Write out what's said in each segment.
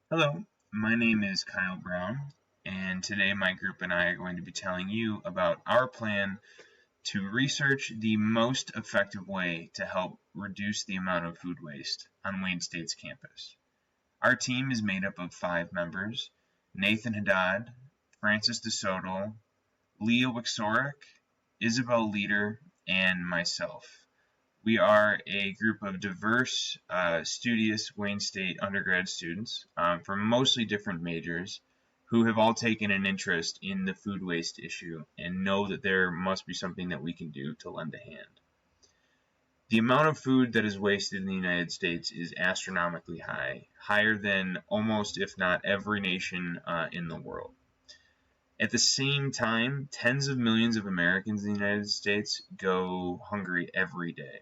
Hello, my name is Kyle Brown, and today my group and I are going to be telling you about our plan to research the most effective way to help reduce the amount of food waste on Wayne State's campus. Our team is made up of 5 members: Nathan Haddad, Francis DeSoto, Leah Wixoric, Isabel Leader, and myself. We are a group of diverse, studious Wayne State undergrad students from mostly different majors who have all taken an interest in the food waste issue and know that there must be something that we can do to lend a hand. The amount of food that is wasted in the United States is astronomically high, higher than almost, if not every nation in the world. At the same time, tens of millions of Americans in the United States go hungry every day.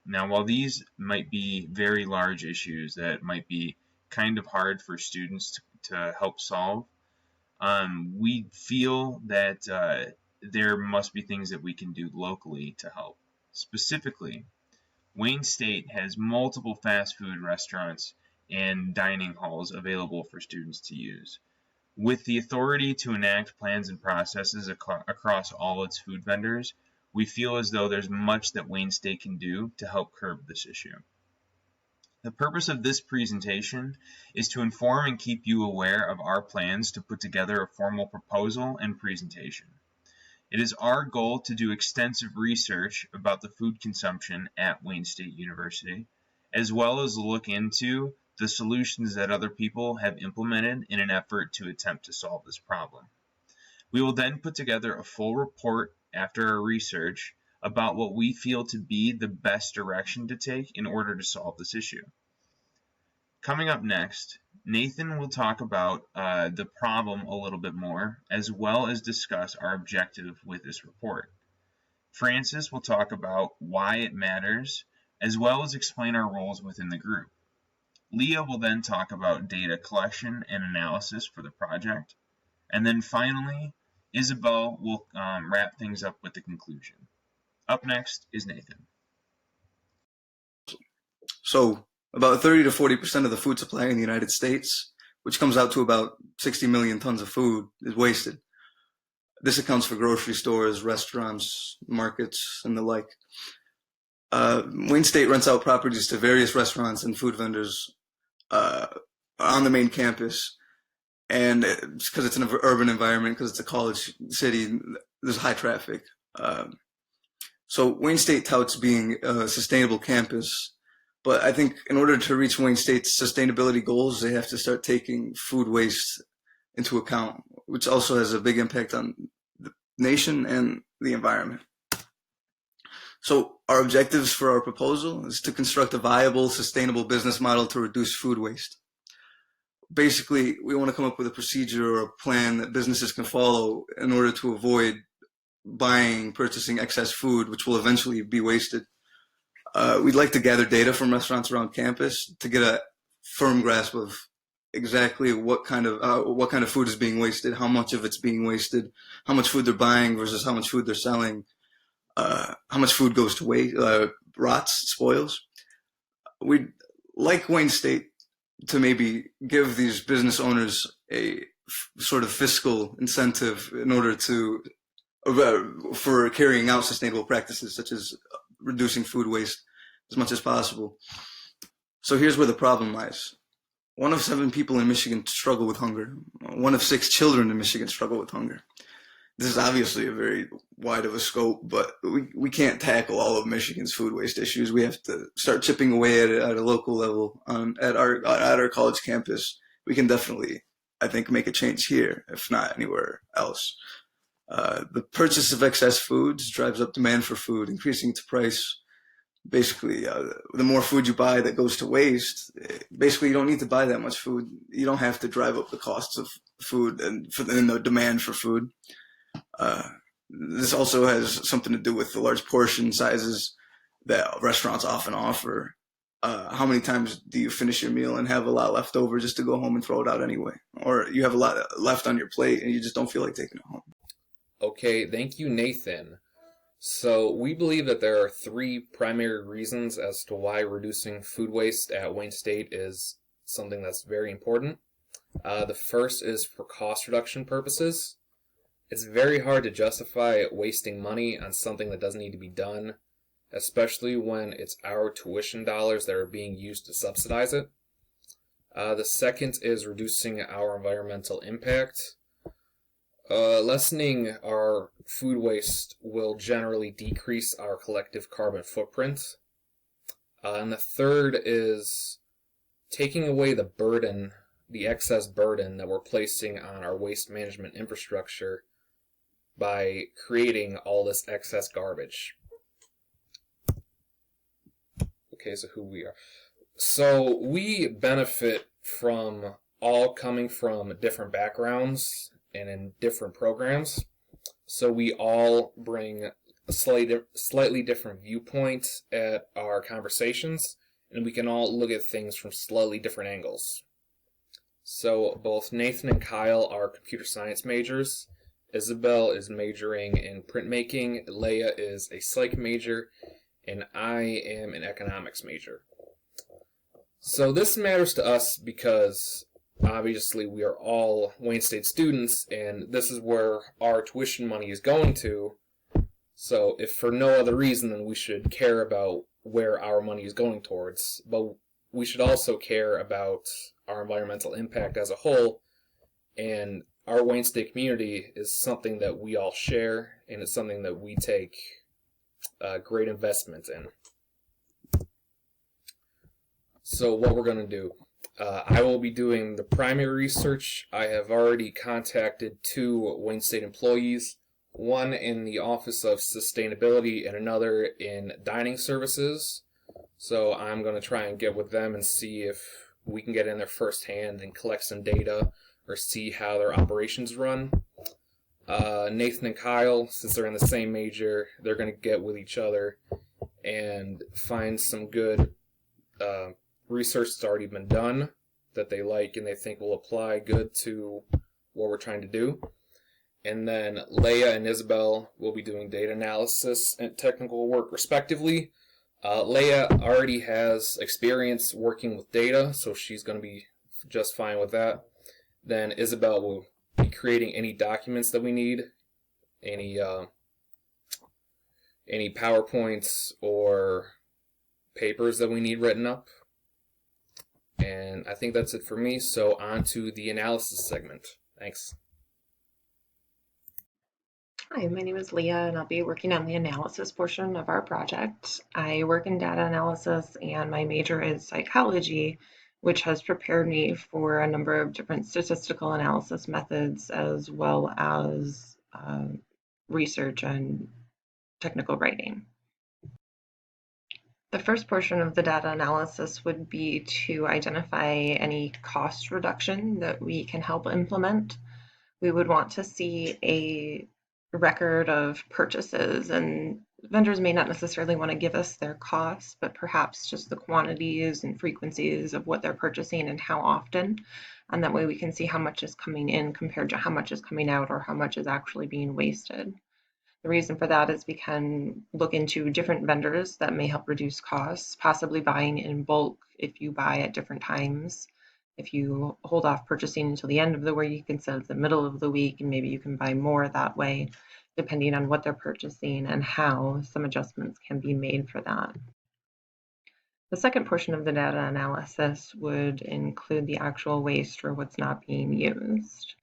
Now, while these might be very large issues that might be kind of hard for students to help solve, we feel that there must be things that we can do locally to help. Specifically, Wayne State has multiple fast food restaurants and dining halls available for students to use. With the authority to enact plans and processes across all its food vendors, we feel as though there's much that Wayne State can do to help curb this issue. The purpose of this presentation is to inform and keep you aware of our plans to put together a formal proposal and presentation. It is our goal to do extensive research about the food consumption at Wayne State University, as well as look into the solutions that other people have implemented in an effort to attempt to solve this problem. We will then put together a full report after our research about what we feel to be the best direction to take in order to solve this issue. Coming up next, Nathan will talk about the problem a little bit more, as well as discuss our objective with this report. Francis will talk about why it matters, as well as explain our roles within the group. Leah will then talk about data collection and analysis for the project. And then finally, Isabel will wrap things up with the conclusion. Up next is Nathan. So about 30 to 40% of the food supply in the United States, which comes out to about 60 million tons of food, is wasted. This accounts for grocery stores, restaurants, markets, and the like. Wayne State rents out properties to various restaurants and food vendors on the main campus. And because it's an urban environment, because it's a college city, there's high traffic. So Wayne State touts being a sustainable campus, but I think in order to reach Wayne State's sustainability goals, they have to start taking food waste into account, which also has a big impact on the nation and the environment. So our objectives for our proposal is to construct a viable, sustainable business model to reduce food waste. Basically, we want to come up with a procedure or a plan that businesses can follow in order to avoid purchasing excess food, which will eventually be wasted. We'd like to gather data from restaurants around campus to get a firm grasp of exactly what kind of food is being wasted, how much of it's being wasted, how much food they're buying versus how much food they're selling, how much food goes to waste, rots, spoils. We'd like Wayne State to maybe give these business owners a sort of fiscal incentive in order to for carrying out sustainable practices such as reducing food waste as much as possible. So here's where the problem lies. 1 of 7 people in Michigan struggle with hunger. 1 of 6 children in Michigan struggle with hunger. This is obviously a very wide of a scope, but we can't tackle all of Michigan's food waste issues. We have to start chipping away at it at a local level at our college campus. We can definitely, I think, make a change here, if not anywhere else. The purchase of excess foods drives up demand for food, increasing its price. Basically, the more food you buy that goes to waste, basically you don't need to buy that much food. You don't have to drive up the costs of food and the demand for food. This also has something to do with the large portion sizes that restaurants often offer. How many times do you finish your meal and have a lot left over just to go home and throw it out anyway? Or you have a lot left on your plate and you just don't feel like taking it home? Okay, thank you, Nathan. So, we believe that there are 3 primary reasons as to why reducing food waste at Wayne State is something that's very important. The first is for cost reduction purposes. It's very hard to justify wasting money on something that doesn't need to be done, especially when it's our tuition dollars that are being used to subsidize it. The second is reducing our environmental impact. Lessening our food waste will generally decrease our collective carbon footprint. And the third is taking away the excess burden that we're placing on our waste management infrastructure by creating all this excess garbage. Okay, so who we are. So we benefit from all coming from different backgrounds and in different programs. So we all bring a slightly different viewpoint at our conversations, and we can all look at things from slightly different angles. So both Nathan and Kyle are computer science majors. Isabel is majoring in printmaking. Leia is a psych major, and I am an economics major. So this matters to us because obviously we are all Wayne State students, and this is where our tuition money is going to. So if for no other reason, then we should care about where our money is going towards. But we should also care about our environmental impact as a whole, and our Wayne State community is something that we all share, and it's something that we take great investment in. So what we're going to do, I will be doing the primary research. I have already contacted 2 Wayne State employees, one in the Office of Sustainability and another in Dining Services. So I'm going to try and get with them and see if we can get in there firsthand and collect some data or see how their operations run. Nathan and Kyle, since they're in the same major, they're going to get with each other and find some good research that's already been done that they like and they think will apply good to what we're trying to do. And then Leia and Isabel will be doing data analysis and technical work respectively. Leia already has experience working with data, so she's going to be just fine with that. Then Isabel will be creating any documents that we need, any PowerPoints or papers that we need written up. And I think that's it for me, so on to the analysis segment. Thanks. Hi, my name is Leah, and I'll be working on the analysis portion of our project. I work in data analysis, and my major is psychology, which has prepared me for a number of different statistical analysis methods, as well as research and technical writing. The first portion of the data analysis would be to identify any cost reduction that we can help implement. We would want to see a record of purchases, and vendors may not necessarily want to give us their costs, but perhaps just the quantities and frequencies of what they're purchasing and how often. And that way we can see how much is coming in compared to how much is coming out or how much is actually being wasted. The reason for that is we can look into different vendors that may help reduce costs, possibly buying in bulk if you buy at different times. If you hold off purchasing until the end of the week instead of the middle of the week, and maybe you can buy more that way, depending on what they're purchasing and how some adjustments can be made for that. The second portion of the data analysis would include the actual waste or what's not being used.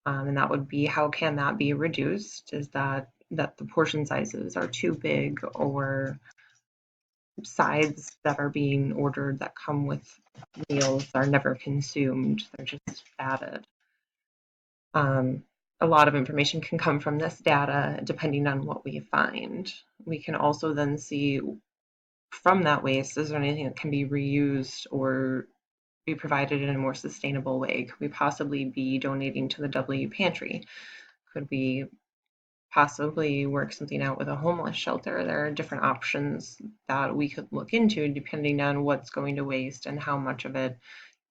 And that would be, how can that be reduced? Is that the portion sizes are too big, or sides that are being ordered that come with meals are never consumed, they're just added. A lot of information can come from this data depending on what we find. We can also then see from that waste, is there anything that can be reused or be provided in a more sustainable way? Could we possibly be donating to the W Pantry? Could we possibly work something out with a homeless shelter? There are different options that we could look into depending on what's going to waste and how much of it,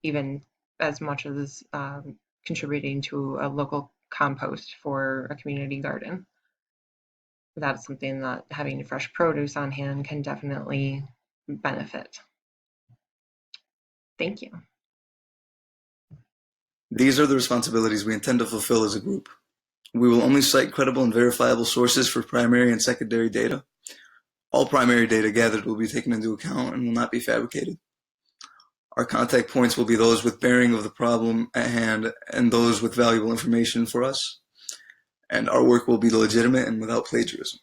even as much as contributing to a local compost for a community garden. That's something that having fresh produce on hand can definitely benefit. Thank you. These are the responsibilities we intend to fulfill as a group. We will only cite credible and verifiable sources for primary and secondary data. All primary data gathered will be taken into account and will not be fabricated. Our contact points will be those with bearing of the problem at hand and those with valuable information for us. And our work will be legitimate and without plagiarism.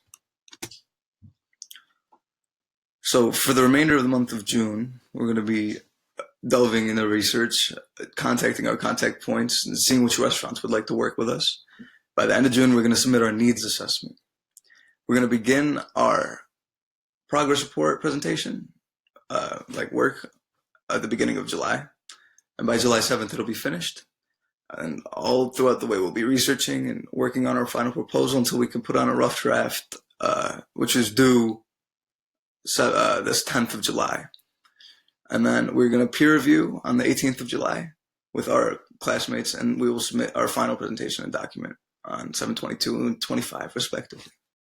So for the remainder of the month of June, we're going to be delving into research, contacting our contact points, and seeing which restaurants would like to work with us. By the end of June, we're going to submit our needs assessment. We're going to begin our progress report presentation, work, at the beginning of July. And by July 7th, it'll be finished. And all throughout the way, we'll be researching and working on our final proposal until we can put on a rough draft, which is due this 10th of July. And then we're going to peer review on the 18th of July with our classmates, and we will submit our final presentation and document on 7/22 and 25, respectively.